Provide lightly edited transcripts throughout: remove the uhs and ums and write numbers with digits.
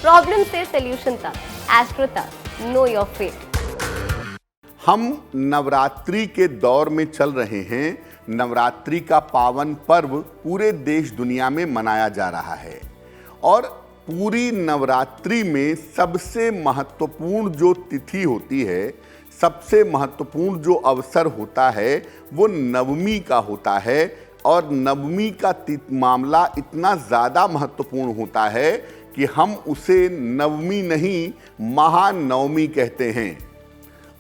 Problem से solution तक, astro तक, नो योर फेट। हम नवरात्रि के दौर में चल रहे हैं। नवरात्रि का पावन पर्व पूरे देश दुनिया में मनाया जा रहा है और पूरी नवरात्रि में सबसे महत्वपूर्ण जो तिथि होती है, सबसे महत्वपूर्ण जो अवसर होता है वो नवमी का होता है। और नवमी का मामला इतना ज़्यादा महत्वपूर्ण होता है कि हम उसे नवमी नहीं महानवमी कहते हैं।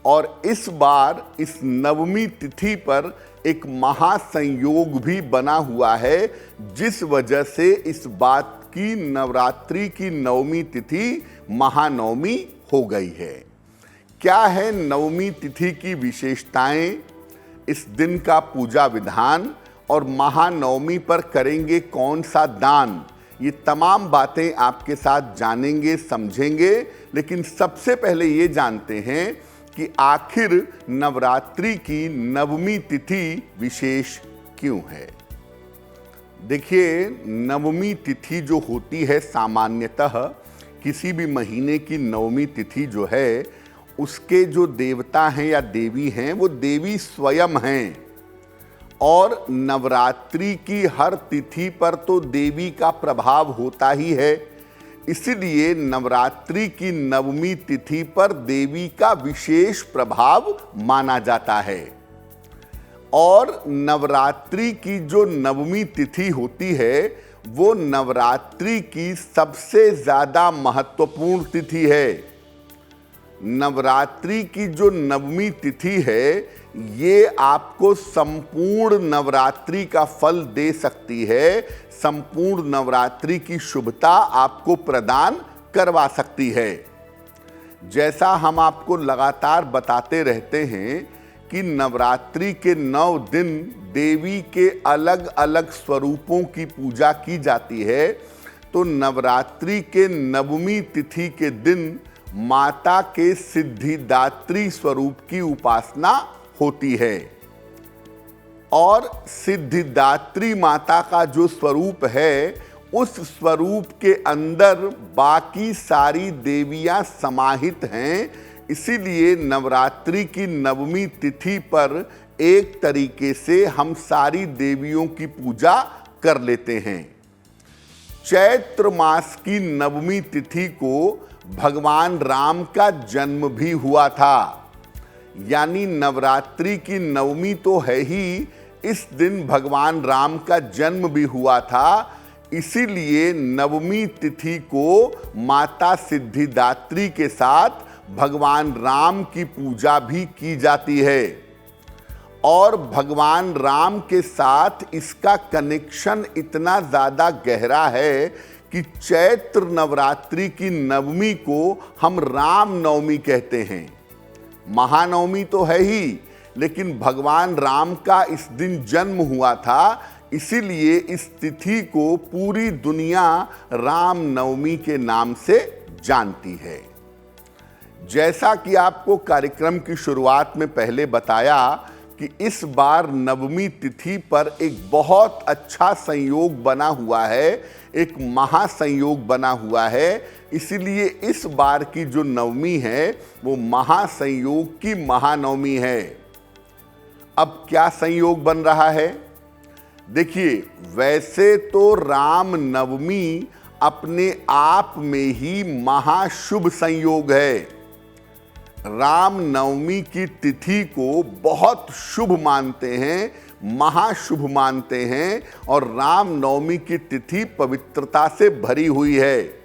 और इस बार इस नवमी तिथि पर एक महासंयोग भी बना हुआ है, जिस वजह से इस बात की नवरात्रि की नवमी तिथि महानवमी हो गई है। क्या है नवमी तिथि की विशेषताएं, इस दिन का पूजा विधान और महानवमी पर करेंगे कौन सा दान, ये तमाम बातें आपके साथ जानेंगे, समझेंगे। लेकिन सबसे पहले ये जानते हैं कि आखिर नवरात्रि की नवमी तिथि विशेष क्यों है। देखिए, नवमी तिथि जो होती है, सामान्यतः किसी भी महीने की नवमी तिथि जो है, उसके जो देवता हैं या देवी हैं वो देवी स्वयं हैं। और नवरात्रि की हर तिथि पर तो देवी का प्रभाव होता ही है, इसलिए नवरात्रि की नवमी तिथि पर देवी का विशेष प्रभाव माना जाता है। और नवरात्रि की जो नवमी तिथि होती है वो नवरात्रि की सबसे ज़्यादा महत्वपूर्ण तिथि है। नवरात्रि की जो नवमी तिथि है ये आपको संपूर्ण नवरात्रि का फल दे सकती है, संपूर्ण नवरात्रि की शुभता आपको प्रदान करवा सकती है। जैसा हम आपको लगातार बताते रहते हैं कि नवरात्रि के 9 दिन देवी के अलग अलग स्वरूपों की पूजा की जाती है, तो नवरात्रि के नवमी तिथि के दिन माता के सिद्धिदात्री स्वरूप की उपासना होती है। और सिद्धिदात्री माता का जो स्वरूप है, उस स्वरूप के अंदर बाकी सारी देवियां समाहित हैं। इसीलिए नवरात्रि की नवमी तिथि पर एक तरीके से हम सारी देवियों की पूजा कर लेते हैं। चैत्र मास की नवमी तिथि को भगवान राम का जन्म भी हुआ था। यानी नवरात्रि की नवमी तो है ही, इस दिन भगवान राम का जन्म भी हुआ था। इसीलिए नवमी तिथि को माता सिद्धिदात्री के साथ भगवान राम की पूजा भी की जाती है। और भगवान राम के साथ इसका कनेक्शन इतना ज़्यादा गहरा है कि चैत्र नवरात्रि की नवमी को हम राम नवमी कहते हैं। महानवमी तो है ही, लेकिन भगवान राम का इस दिन जन्म हुआ था, इसीलिए इस तिथि को पूरी दुनिया राम नवमी के नाम से जानती है। जैसा कि आपको कार्यक्रम की शुरुआत में पहले बताया कि इस बार नवमी तिथि पर एक बहुत अच्छा संयोग बना हुआ है, एक महासंयोग बना हुआ है। इसीलिए इस बार की जो नवमी है वो महासंयोग की महानवमी है। अब क्या संयोग बन रहा है? देखिए, वैसे तो राम नवमी अपने आप में ही महाशुभ संयोग है। राम नवमी की तिथि को बहुत शुभ मानते हैं, महाशुभ मानते हैं। और राम नवमी की तिथि पवित्रता से भरी हुई है।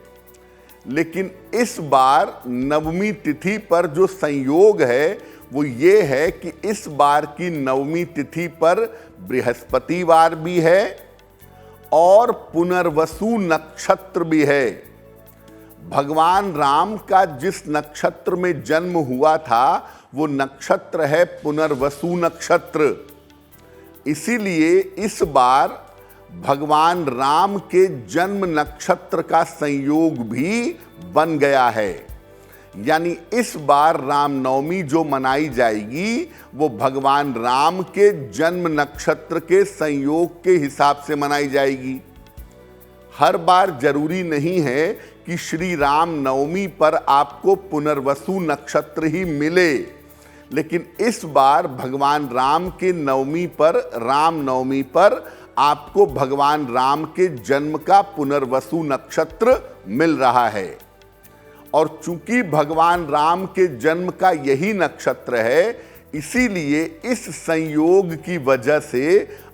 लेकिन इस बार नवमी तिथि पर जो संयोग है वो ये है कि इस बार की नवमी तिथि पर बृहस्पतिवार भी है और पुनर्वसु नक्षत्र भी है। भगवान राम का जिस नक्षत्र में जन्म हुआ था वो नक्षत्र है पुनर्वसु नक्षत्र। इसीलिए इस बार भगवान राम के जन्म नक्षत्र का संयोग भी बन गया है। यानी इस बार रामनवमी जो मनाई जाएगी वो भगवान राम के जन्म नक्षत्र के संयोग के हिसाब से मनाई जाएगी। हर बार जरूरी नहीं है कि श्री राम नवमी पर आपको पुनर्वसु नक्षत्र ही मिले, लेकिन इस बार भगवान राम के नवमी पर, राम नवमी पर आपको भगवान राम के जन्म का पुनर्वसु नक्षत्र मिल रहा है। और चूंकि भगवान राम के जन्म का यही नक्षत्र है, इसीलिए इस संयोग की वजह से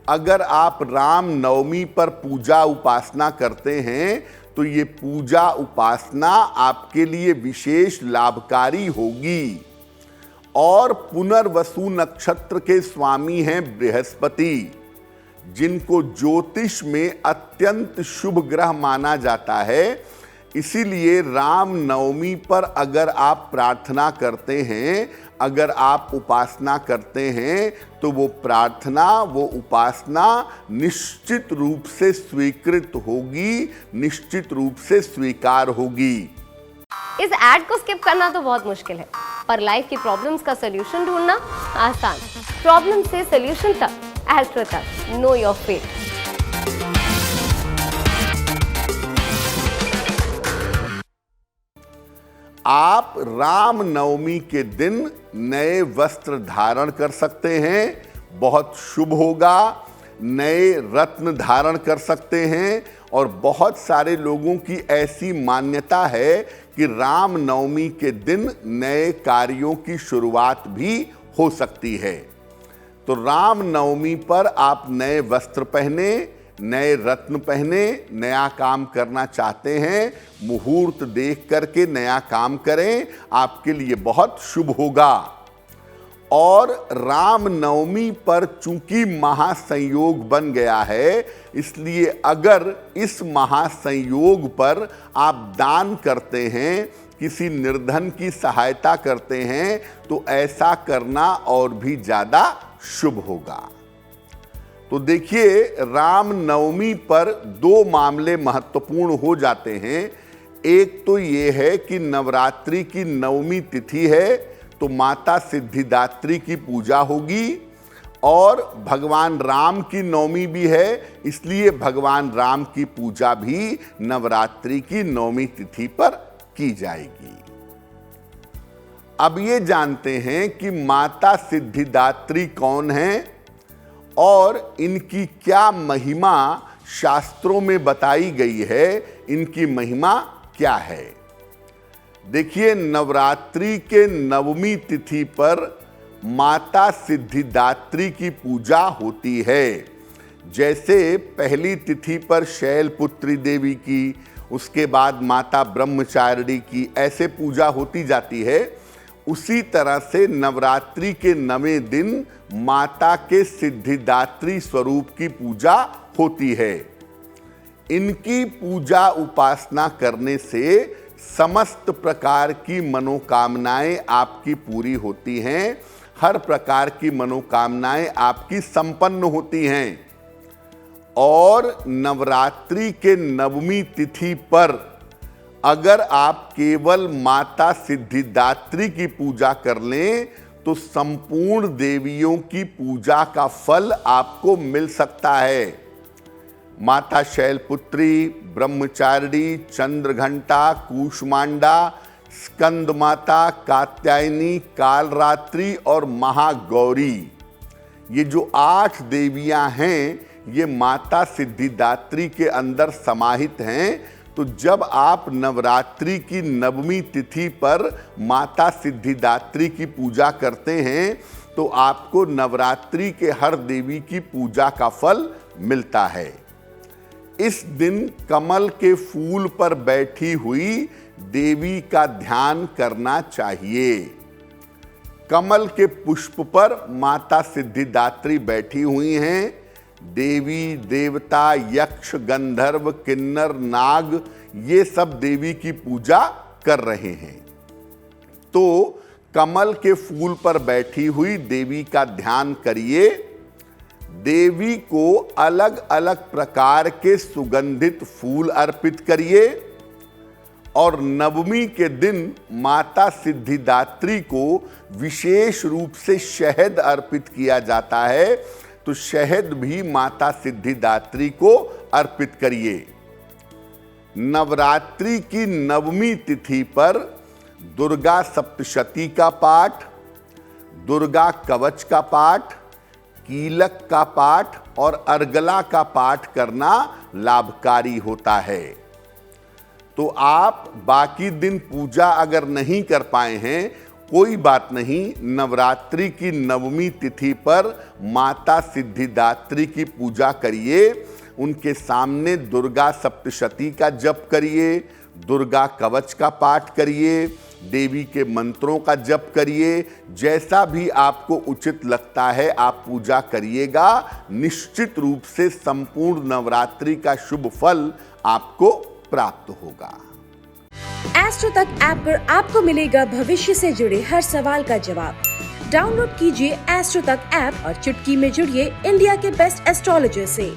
अगर आप राम नवमी पर पूजा उपासना करते हैं तो ये पूजा उपासना आपके लिए विशेष लाभकारी होगी। और पुनर्वसु नक्षत्र के स्वामी हैं बृहस्पति, जिनको ज्योतिष में अत्यंत शुभ ग्रह माना जाता है। इसीलिए राम नवमी पर अगर आप प्रार्थना करते हैं, अगर आप उपासना करते हैं, तो वो प्रार्थना, वो उपासना निश्चित रूप से स्वीकृत होगी, निश्चित रूप से स्वीकार होगी। इस ऐड को स्किप करना तो बहुत मुश्किल है, पर लाइफ की प्रॉब्लम्स का सलूशन ढूंढना आसान। प्रॉब्लम से सलूशन तक, एस्ट्रो तक, नो योर फेट। आप राम नवमी के दिन नए वस्त्र धारण कर सकते हैं, बहुत शुभ होगा। नए रत्न धारण कर सकते हैं और बहुत सारे लोगों की ऐसी मान्यता है कि राम नवमी के दिन नए कार्यों की शुरुआत भी हो सकती है। तो राम नवमी पर आप नए वस्त्र पहने, नए रत्न पहने, नया काम करना चाहते हैं, मुहूर्त देख करके नया काम करें, आपके लिए बहुत शुभ होगा। और राम नवमी पर चूंकि महासंयोग बन गया है, इसलिए अगर इस महासंयोग पर आप दान करते हैं, किसी निर्धन की सहायता करते हैं, तो ऐसा करना और भी ज़्यादा शुभ होगा। तो देखिए, राम नवमी पर दो मामले महत्वपूर्ण हो जाते हैं। एक तो ये है कि नवरात्रि की नवमी तिथि है, तो माता सिद्धिदात्री की पूजा होगी, और भगवान राम की नवमी भी है, इसलिए भगवान राम की पूजा भी नवरात्रि की नवमी तिथि पर की जाएगी। अब ये जानते हैं कि माता सिद्धिदात्री कौन है और इनकी क्या महिमा शास्त्रों में बताई गई है, इनकी महिमा क्या है। देखिए, नवरात्रि के नवमी तिथि पर माता सिद्धिदात्री की पूजा होती है। जैसे पहली तिथि पर शैलपुत्री देवी की, उसके बाद माता ब्रह्मचारिणी की, ऐसे पूजा होती जाती है। उसी तरह से नवरात्रि के 9वें दिन माता के सिद्धिदात्री स्वरूप की पूजा होती है। इनकी पूजा उपासना करने से समस्त प्रकार की मनोकामनाएं आपकी पूरी होती हैं, हर प्रकार की मनोकामनाएं आपकी संपन्न होती हैं। और नवरात्रि के नवमी तिथि पर अगर आप केवल माता सिद्धिदात्री की पूजा कर लें, तो संपूर्ण देवियों की पूजा का फल आपको मिल सकता है। माता शैलपुत्री, ब्रह्मचारिणी, चंद्रघंटा, कूष्मांडा, स्कंद माता, कात्यायनी, कालरात्रि और महागौरी, ये जो 8 देवियां हैं, ये माता सिद्धिदात्री के अंदर समाहित हैं। तो जब आप नवरात्रि की नवमी तिथि पर माता सिद्धिदात्री की पूजा करते हैं, तो आपको नवरात्रि के हर देवी की पूजा का फल मिलता है। इस दिन कमल के फूल पर बैठी हुई देवी का ध्यान करना चाहिए। कमल के पुष्प पर माता सिद्धिदात्री बैठी हुई हैं। देवी, देवता, यक्ष, गंधर्व, किन्नर, नाग, ये सब देवी की पूजा कर रहे हैं। तो कमल के फूल पर बैठी हुई देवी का ध्यान करिए। देवी को अलग अलग प्रकार के सुगंधित फूल अर्पित करिए। और नवमी के दिन माता सिद्धिदात्री को विशेष रूप से शहद अर्पित किया जाता है, तो शहद भी माता सिद्धिदात्री को अर्पित करिए। नवरात्रि की नवमी तिथि पर दुर्गा सप्तशती का पाठ, दुर्गा कवच का पाठ, कीलक का पाठ और अर्गला का पाठ करना लाभकारी होता है। तो आप बाकी दिन पूजा अगर नहीं कर पाए हैं, कोई बात नहीं, नवरात्रि की नवमी तिथि पर माता सिद्धिदात्री की पूजा करिए, उनके सामने दुर्गा सप्तशती का जप करिए, दुर्गा कवच का पाठ करिए, देवी के मंत्रों का जप करिए, जैसा भी आपको उचित लगता है आप पूजा करिएगा। निश्चित रूप से संपूर्ण नवरात्रि का शुभ फल आपको प्राप्त होगा। एस्ट्रो तक ऐप पर आपको मिलेगा भविष्य से जुड़े हर सवाल का जवाब। डाउनलोड कीजिए एस्ट्रो तक ऐप और चुटकी में जुड़िए इंडिया के बेस्ट एस्ट्रोलॉजर से।